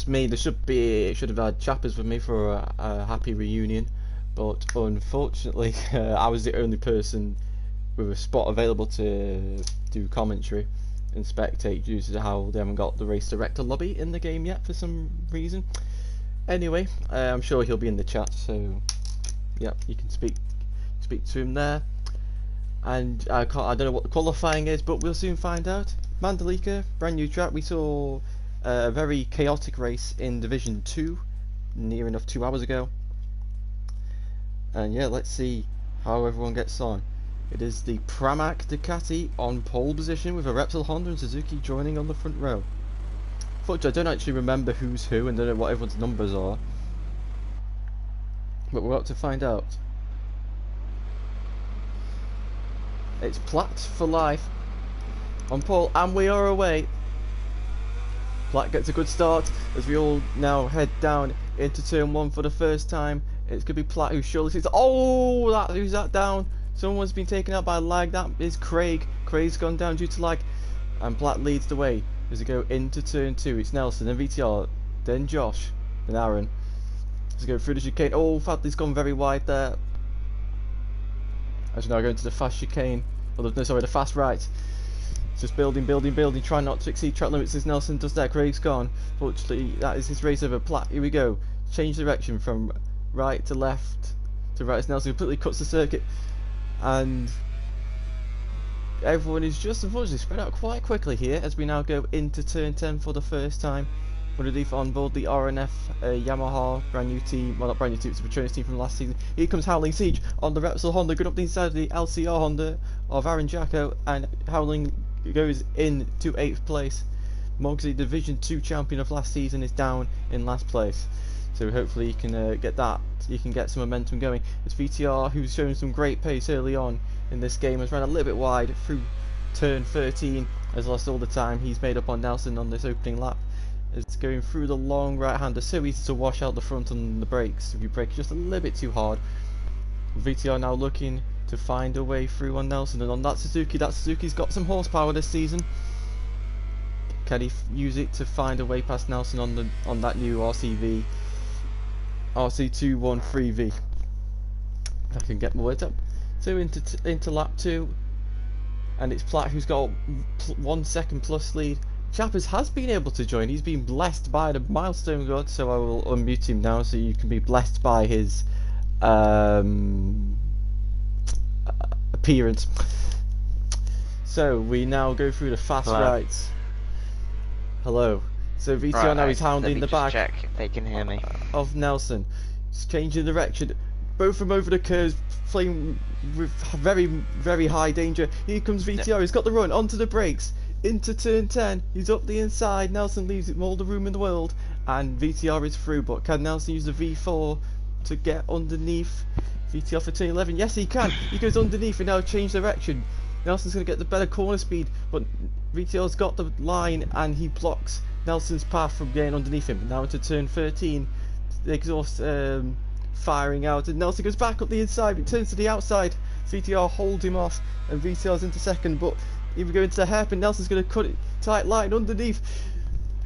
just me. There should have had Chappers with me for a happy reunion, but unfortunately, I was the only person with a spot available to do commentary and spectate due to how they haven't got the race director lobby in the game yet for some reason. Anyway, I'm sure he'll be in the chat, so yeah, you can speak to him there. And I don't know what the qualifying is, but we'll soon find out. Mandalika, brand new track. We saw a very chaotic race in Division 2 near enough 2 hours ago. And yeah, let's see how everyone gets on. It is the Pramac Ducati on pole position with a Repsol Honda and Suzuki joining on the front row. Unfortunately, I don't actually remember who's who and don't know what everyone's numbers are. But we're about to find out. It's Platt for life on pole, and we are away. Platt gets a good start as we all now head down into turn 1 for the first time. It's going to be Platt who surely sees. Oh, who's that down? Someone's been taken out by lag. That is Craig. Craig's gone down due to lag, and Platt leads the way as we go into turn 2. It's Nelson, then VTR, then Josh, then Aaron. Let's go through the chicane. Oh, Fadley's gone very wide there. As now going to the fast chicane. Oh, no, sorry, the fast right. It's just building, trying not to exceed track limits as Nelson does that. Craig's gone. Fortunately, that is his race over Platt. Here we go. Change direction from right to left to right as Nelson completely cuts the circuit. And everyone is just unfortunately spread out quite quickly here as we now go into turn 10 for the first time. Underneath on board the RNF Yamaha brand new team, well not brand new team, it's a Petronas team from last season. Here comes Howling Siege on the Repsol Honda, good up the inside of the LCR Honda of Aaron Jacko, and Howling goes in to 8th place. Mogsy, Division 2 champion of last season, is down in last place. So hopefully you can get some momentum going. It's VTR who's shown some great pace early on in this game, has ran a little bit wide through turn 13, has lost all the time he's made up on Nelson on this opening lap. It's going through the long right hander, so easy to wash out the front on the brakes if you brake just a little bit too hard. VTR now looking to find a way through on Nelson, and on that Suzuki's got some horsepower this season. Can he use it to find a way past Nelson on that new RC213V? If I can get my words up. So into lap 2, and it's Platt who's got 1 second plus lead. Chappers has been able to join. He's been blessed by the milestone god, so I will unmute him now so you can be blessed by his appearance. So we now go through the fast rights. Hello. So VTR now is hounding the back. Check if they can hear me. Of Nelson. Just changing direction. Both from over the curves, playing with very, very high danger. Here comes VTR. He's got the run onto the brakes. Into turn 10, he's up the inside. Nelson leaves him all the room in the world, and VTR is through. But can Nelson use the V4 to get underneath VTR for turn 11? Yes, he can. He goes underneath and now change direction. Nelson's going to get the better corner speed, but VTR's got the line and he blocks Nelson's path from getting underneath him. Now into turn 13, the exhaust firing out, and Nelson goes back up the inside. It turns to the outside. VTR holds him off, and VTR's into second, but if we go into the hairpin, Nelson's going to cut it tight line underneath,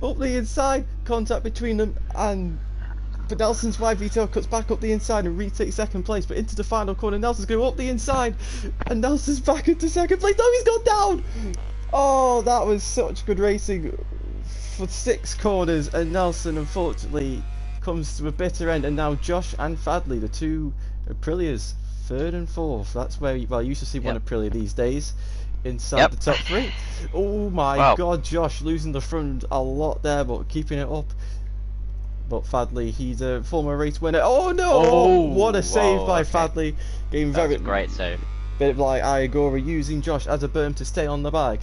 up the inside, contact between them, and but Nelson's wide. VTR cuts back up the inside and retakes second place, but into the final corner, Nelson's going up the inside, and Nelson's back into second place. No, he's gone down! Oh, that was such good racing for 6 corners, and Nelson unfortunately comes to a bitter end, and now Josh and Fadley, the two Aprilias, 3rd and 4th. That's where you used to see one Aprilia these days. Inside the top 3. Oh my god, Josh losing the front a lot there, but keeping it up. But Fadley, he's a former race winner. Oh no! Oh, what a save by Fadley. Game very great save. Bit like Iagora using Josh as a berm to stay on the bike.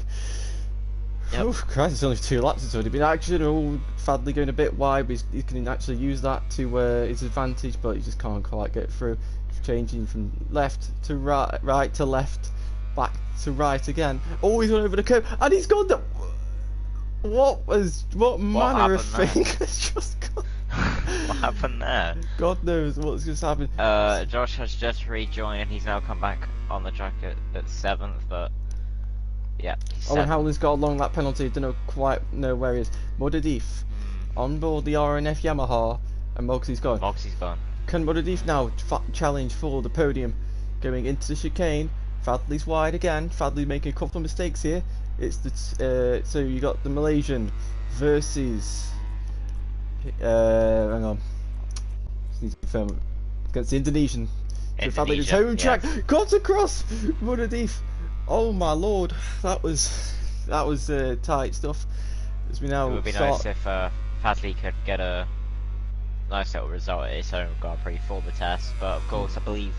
Oh Christ, it's only 2 laps, it's already been action. Oh, Fadley going a bit wide, but he can actually use that to his advantage, but he just can't quite get through. Changing from left to right, right to left, back to right again. Oh, he's gone over the curb, and he's gone down. What manner of thing has just gone? What happened there? God knows what's just happened. Josh has just rejoined. He's now come back on the track at 7th, but yeah. And Howland's got a long lap penalty. Don't quite know where he is. Modadif on board the RNF Yamaha, and Mogsy's gone. Moxie's gone. Can MotoGP now challenge for the podium? Going into the chicane, Fadley's wide again. Fadley making a couple of mistakes here. It's the so you got the Malaysian versus hang on, just need to confirm, against the Indonesian. So Fadley his home track, cut across MotoGP. Oh my lord, that was tight stuff. As we now it would be nice if Fadley could get a nice little result at his home Grand Prix for the test, but of course I believe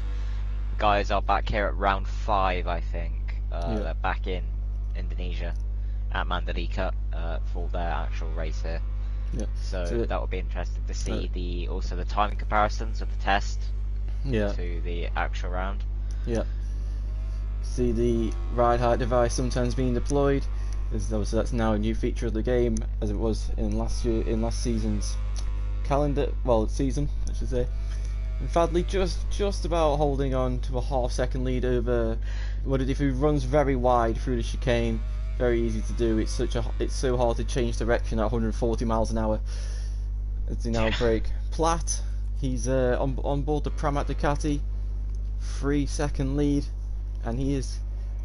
the guys are back here at round 5, I think. They're back in Indonesia at Mandalika for their actual race here. Yeah. So that would be interesting to see also the timing comparisons of the test to the actual round. Yeah. See the ride height device sometimes being deployed. That's now a new feature of the game, as it was in last season's season, I should say. And Fadley just about holding on to a half-second lead over MotoGP, who runs very wide through the chicane. Very easy to do. It's so hard to change direction at 140 miles an hour. As they now break. Platt, he's on board the Pramac Ducati, 3-second lead, and he is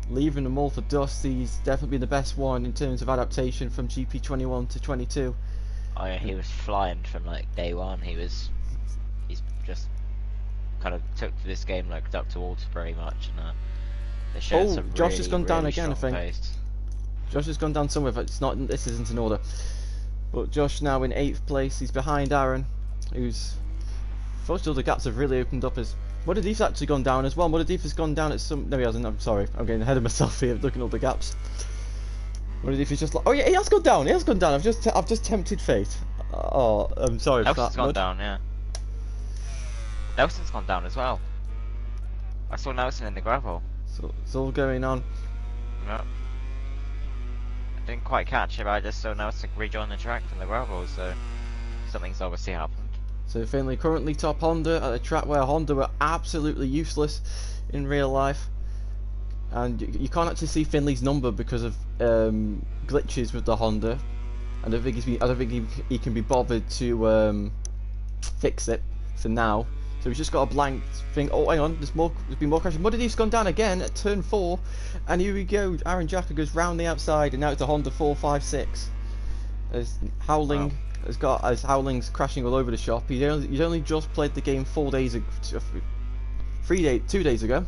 leaving them all for dust. He's definitely been the best one in terms of adaptation from GP21 to 22. Oh yeah, he was flying from like day one. He's just kind of took to this game like duck to water pretty much, and they showed some Josh has gone down again, I think. Pace. Josh has gone down somewhere, but this isn't in order. But Josh now in 8th place. He's behind Aaron, who's fortunately the gaps have really opened up. As MotoGP's actually gone down as well. MotoGP has gone down at some. No, he hasn't. I'm sorry. I'm getting ahead of myself here, looking at all the gaps. MotoGP is just like, oh yeah, he has gone down. He has gone down. I've just tempted fate. Oh, I'm sorry for that. Nelson's gone down, yeah. Nelson's gone down as well. I saw Nelson in the gravel. So it's all going on. No. I didn't quite catch it, but I just saw Nelson rejoin the track from the gravel, so something's obviously happened. So Finley currently top Honda at a track where Honda were absolutely useless in real life, and you can't actually see Finley's number because of glitches with the Honda. I don't think he can be bothered to fix it for now. So he's just got a blank thing. Oh, hang on, there's been more crashes. MotoGP's gone down again at turn 4, and here we go. Aaron Jacka goes round the outside, and now it's a Honda 456. As Howling Howling's crashing all over the shop. He's only just played the game 2 days ago,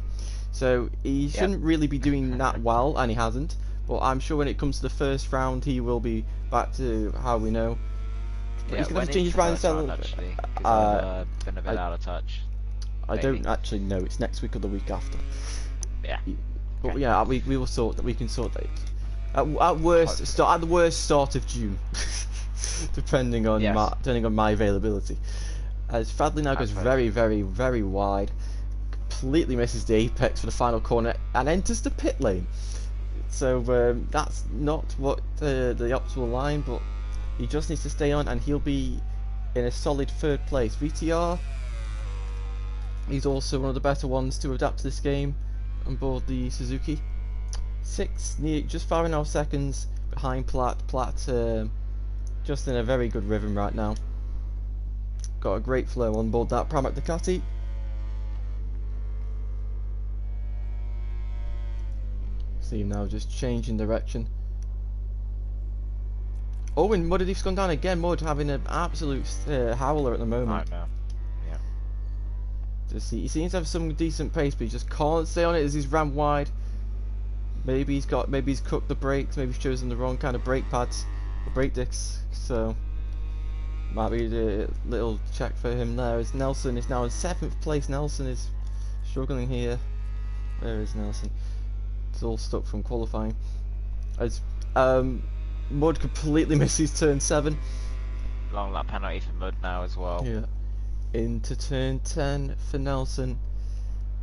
so he shouldn't really be doing that well, and he hasn't. But I'm sure when it comes to the first round, he will be back to how we know. Yeah, he's going to change his ride style. Actually, I've been a bit out of touch. I don't actually know. It's next week or the week after. Yeah. But okay. Yeah, we will sort that. We can sort that. At the worst, start of June, depending on my availability. As Fadley now goes very, very, very wide, completely misses the apex for the final corner and enters the pit lane. So that's not what the optimal line, but he just needs to stay on, and he'll be in a solid 3rd place. VTR, he's also one of the better ones to adapt to this game on board the Suzuki. 6, just 5.5 seconds behind Platt. Platt just in a very good rhythm right now. Got a great flow on board that Pramac Ducati. See him now just changing direction. Oh, and MotoGP's gone down again. Mud having an absolute howler at the moment. Right now. Yeah. He seems to have some decent pace, but he just can't stay on it as he's rammed wide. Maybe he's cooked the brakes. Maybe he's chosen the wrong kind of brake pads, or brake discs. So might be a little check for him there. As Nelson is now in 7th place. Nelson is struggling here. Where is Nelson? It's all stuck from qualifying. As Mud completely misses turn 7. Long lap penalty for Mud now as well. Yeah. Into turn 10 for Nelson.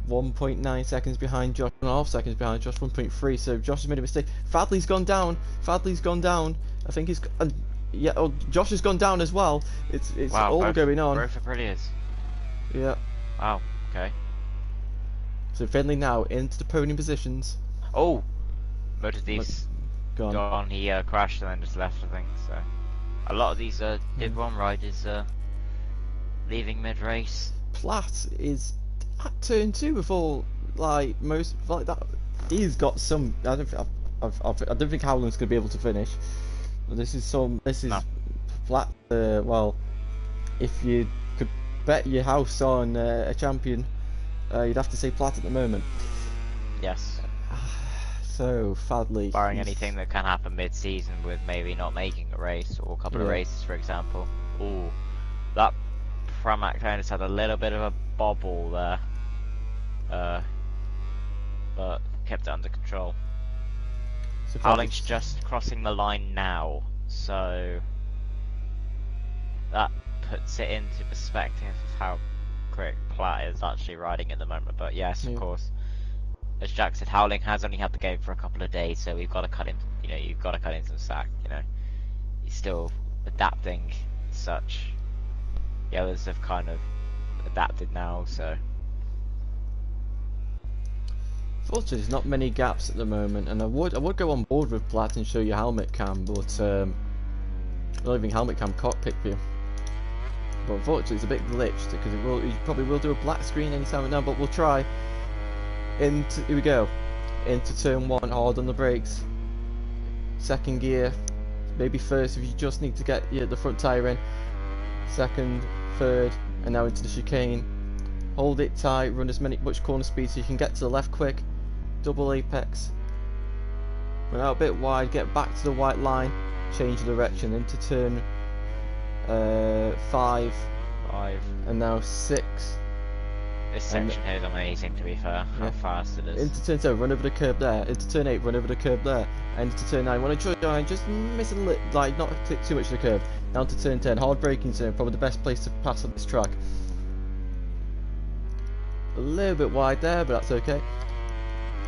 1.9 seconds behind Josh, 1.5 seconds behind Josh, 1.3. So Josh has made a mistake. Fadley's gone down. I think he's. Josh has gone down as well. It's wow, all going on. Both are brilliant. Yeah. Wow. Okay. So Finley now into the podium positions. Oh, MotoGP's gone. He crashed and then just left, I think. So. A lot of these Div 1 riders leaving mid-race. Platt is at turn 2 with all, like, most, like that. He's got some, I don't think Howland's going to be able to finish. This is No. Platt, well, if you could bet your house on a champion, you'd have to say Platt at the moment. Yes. So, Fadley. Barring anything that can happen mid-season with maybe not making a race or a couple of races, for example. Ooh, that Pramac trainer had a little bit of a bobble there, but kept it under control. So Howling's just crossing the line now, so that puts it into perspective of how quick Platt is actually riding at the moment. But yes, of course, as Jack said, Howling has only had the game for a couple of days, so we've got to cut him. You know, you've got to cut him some slack. You know, he's still adapting. Such, the others have kind of adapted now, so. Fortunately, there's not many gaps at the moment, and I would go on board with Platt and show you helmet cam, but I don't think helmet cam cockpit view. But unfortunately, it's a bit glitched because you probably will do a black screen anytime now. But we'll try. Here we go. Into turn 1, hard on the brakes. Second gear, maybe first if you just need to get the front tyre in. Second, third, and now into the chicane. Hold it tight, run as much corner speed so you can get to the left quick. Double apex. Run out a bit wide, get back to the white line, change direction into turn 5, and now 6. This section here is amazing, to be fair, how fast it is. Into turn 7, run over the curb there. Into turn 8, run over the curb there. And into turn 9, want to join, just miss a little, like not take too much of the curb. Down to turn 10, hard braking turn, probably the best place to pass on this track. A little bit wide there, but that's okay.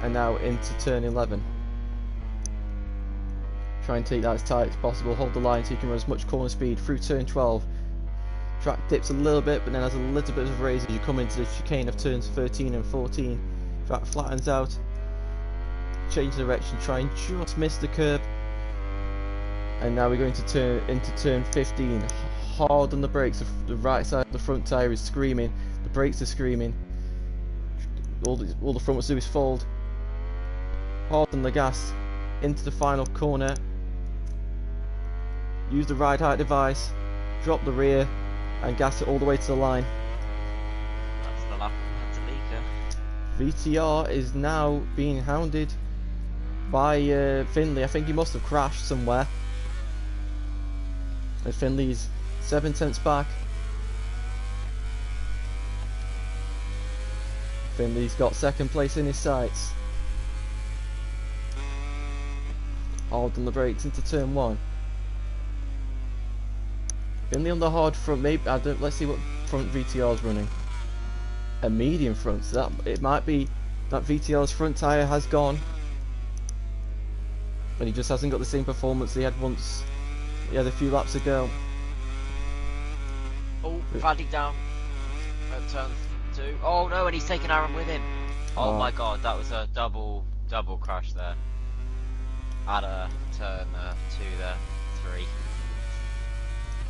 And now into turn 11. Try and take that as tight as possible, hold the line so you can run as much corner speed through turn 12. Track dips a little bit, but then has a little bit of a raise as you come into the chicane of turns 13 and 14. Track flattens out, change direction, try and just miss the curb. And now we're going to into turn 15. Hard on the brakes, the right side of the front tyre is screaming, the brakes are screaming. All the front wants to do is fold. Hard on the gas, into the final corner. Use the ride height device, drop the rear, and gas it all the way to the line. That's the lap of Pantaleika. VTR is now being hounded by Finley. I think he must have crashed somewhere. And Finley's 7 tenths back. Finley's got second place in his sights. Hard on the brakes into turn 1. Finley on the hard front, maybe let's see what front VTR's running. A medium front, so that it might be that VTR's front tyre has gone. And he just hasn't got the same performance he had once he had a few laps ago. Oh, Faddy down at turn 2. Oh no, and he's taken Aaron with him. Oh my god, that was a double crash there. At turn 2 there, 3.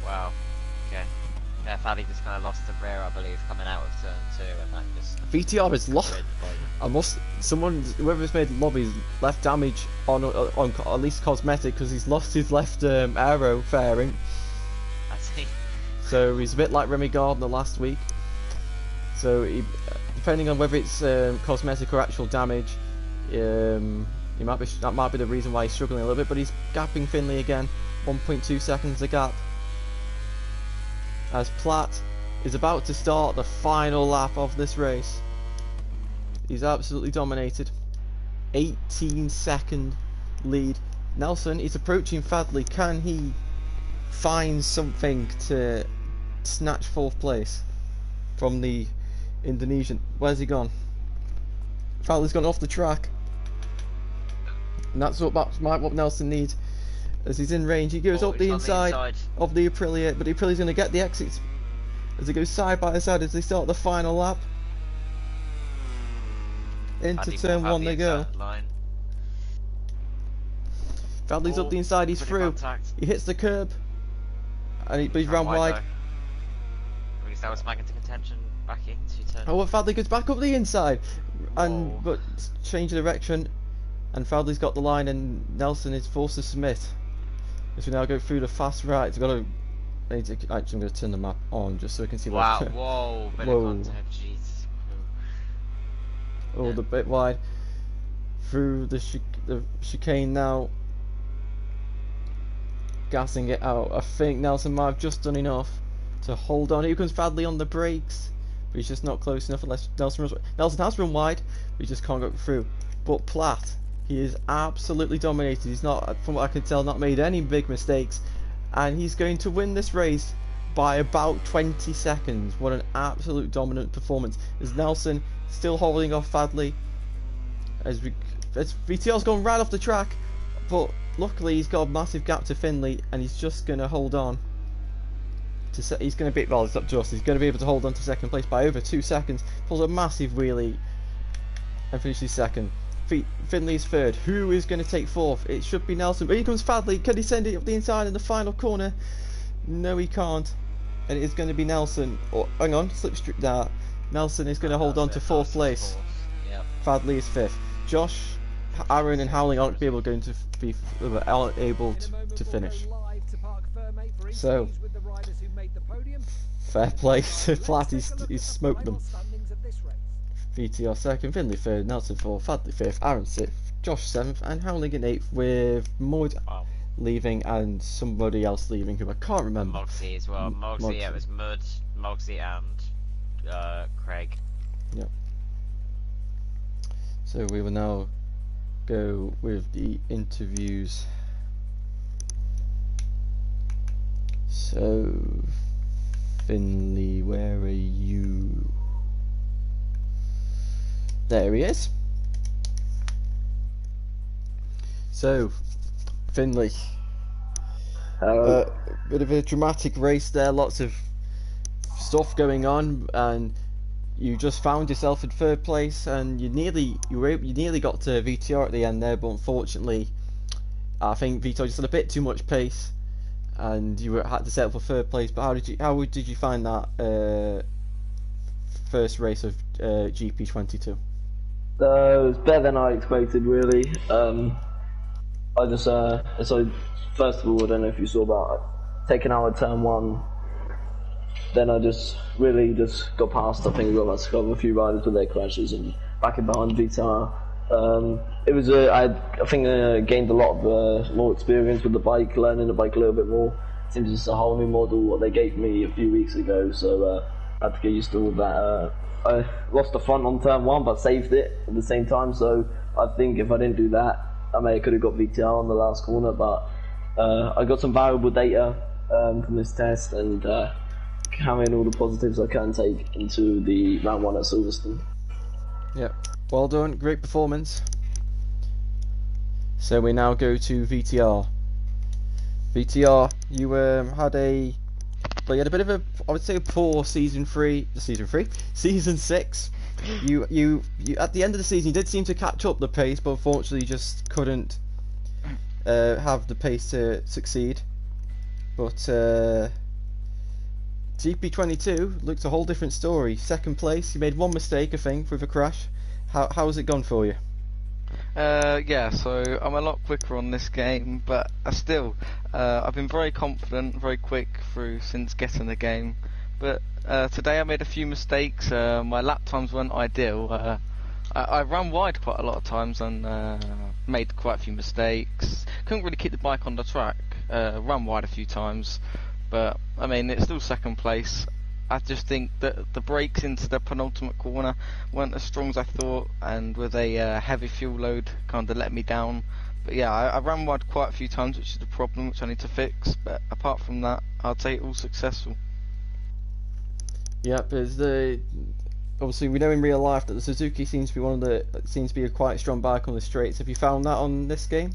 Wow. Okay. Yeah, Faddy just kind of lost the rear, I believe, coming out of turn 2, and that just. VTR is lost. Whoever's made lobbies left damage on at least cosmetic because he's lost his left aero fairing. I see. So he's a bit like Remy Gardner last week. So depending on whether it's cosmetic or actual damage, that might be the reason why he's struggling a little bit. But he's gapping Finley again, 1.2 seconds a gap. As Platt is about to start the final lap of this race. He's absolutely dominated. 18-second lead. Nelson is approaching Fadley. Can he find something to snatch 4th place from the Indonesian? Where's he gone? Fadley's gone off the track. And that's what Nelson needs. As he's in range, he goes up the inside of the Aprilia, but the Aprilia's going to get the exits as they go side by side as they start the final lap. Into turn 1 they go. Fadley's up the inside, he's through. He hits the curb. but he's round wide. Because that was back into contention, back into turn. Oh, well, Fadley goes back up the inside, Whoa. but change of direction, and Fadley's got the line, and Nelson is forced to submit. As we now go through the fast right, we've got to. Actually, I'm going to turn the map on just so I can see. Wow! Whoa! Bit of contact. Jesus. Oh, the bit wide through the chicane now. Gassing it out. I think Nelson might have just done enough to hold on. Here comes Fadley on the brakes, but he's just not close enough unless Nelson runs. Nelson has run wide, but he just can't go through. But Platt, he is absolutely dominated. He's not, from what I can tell, not made any big mistakes, and he's going to win this race by about 20 seconds. What an absolute dominant performance. As Nelson still holding off Fadley, as VTR's gone right off the track, but luckily he's got a massive gap to Finley, and he's just going to hold on. He's going to beat, well, it's up to us. He's going to be able to hold on to second place by over 2 seconds. Pulls a massive wheelie and finishes second. Finley's third. Who is going to take fourth? It should be Nelson. But here comes Fadley. Can he send it up the inside in the final corner? No, he can't. And it is going to be Nelson. Oh, hang on, slipstream there. Nelson is going to hold on to fourth place. Yep. Fadley is fifth. Josh, Aaron, and Howling aren't able to finish. So, fair play to Platt. He's smoked them. VTR second, Finley third, Nelson fourth, Fadley fifth, Aaron sixth, Josh seventh, and Howling in eighth, with Mud leaving and somebody else leaving who I can't remember. Mogsy as well. Mogsy, yeah, it was Mud, Mogsy, and Craig. Yep. So we will now go with the interviews. So, Finley, where are you? There he is. So, Finley. Bit of a dramatic race there, lots of stuff going on, and you just found yourself in third place, and you nearly got to VTR at the end there, but unfortunately, I think VTR just had a bit too much pace, and you had to settle for third place. But how did you find that first race of GP22? It was better than I expected, really. I just so first of all, I don't know if you saw about taking out of turn one. Then I just got past. I think we got about to cover a few riders with their crashes and back in behind VTR. It was I think I gained a lot of more experience with the bike, learning the bike a little bit more. It seems it's a whole new model what they gave me a few weeks ago, so I had to get used to all that. I lost the front on turn one, but saved it at the same time. So I think if I didn't do that, I could have got VTR on the last corner. But I got some valuable data from this test, and carrying all the positives I can take into the round one at Silverstone. Yep, well done, great performance. So we now go to VTR. VTR, you had a bit of a, I would say, a poor season 6. You at the end of the season you did seem to catch up the pace, but unfortunately you just couldn't have the pace to succeed. But GP22 looks a whole different story. Second place, you made one mistake, I think, with a crash. How's it gone for you? Yeah, so I'm a lot quicker on this game, but I've been very confident, very quick through since getting the game. But today I made a few mistakes. My lap times weren't ideal. I ran wide quite a lot of times and made quite a few mistakes. Couldn't really keep the bike on the track. Ran wide a few times, but I mean it's still second place. I just think that the brakes into the penultimate corner weren't as strong as I thought, and with a heavy fuel load kind of let me down. But yeah, I ran wide quite a few times, which is a problem which I need to fix. But apart from that, I'd say all successful. Yep, obviously we know in real life that the Suzuki seems to be a quite strong bike on the straights. Have you found that on this game?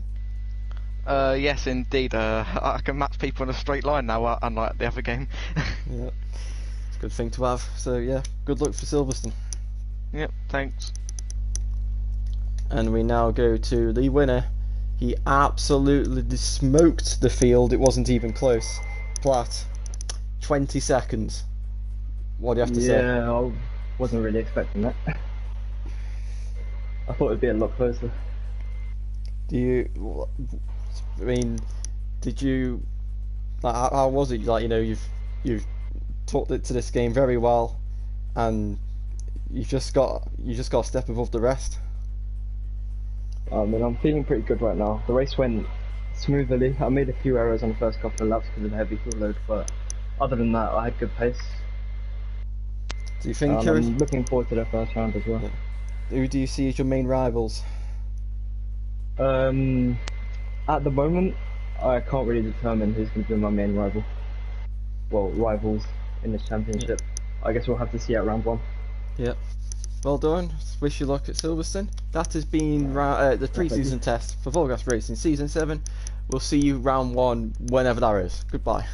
Yes, indeed. I can match people in a straight line now, unlike the other game. Yep. Good thing to have. So yeah, good luck for Silverstone. Yep, thanks. And we now go to the winner. He absolutely smoked the field. It wasn't even close. Platt, 20 seconds. What do you have to say? Yeah, I wasn't really expecting that. I thought it'd be a lot closer. Do you? I mean, did you? Like, how was it? Like, you know, you've talked it to this game very well, and you just got a step above the rest. I mean, I'm feeling pretty good right now. The race went smoothly. I made a few errors on the first couple of laps because of the heavy fuel load, but other than that, I had good pace. Do you think I'm looking forward to the first round as well. Who do you see as your main rivals? At the moment, I can't really determine who's going to be my main rival. Well, rivals in this championship. I guess we'll have to see at round 1. Yep. Well done. Wish you luck at Silverstone. That has been the pre-season test for VollGazzRacing Season 7. We'll see you round 1 whenever that is. Goodbye.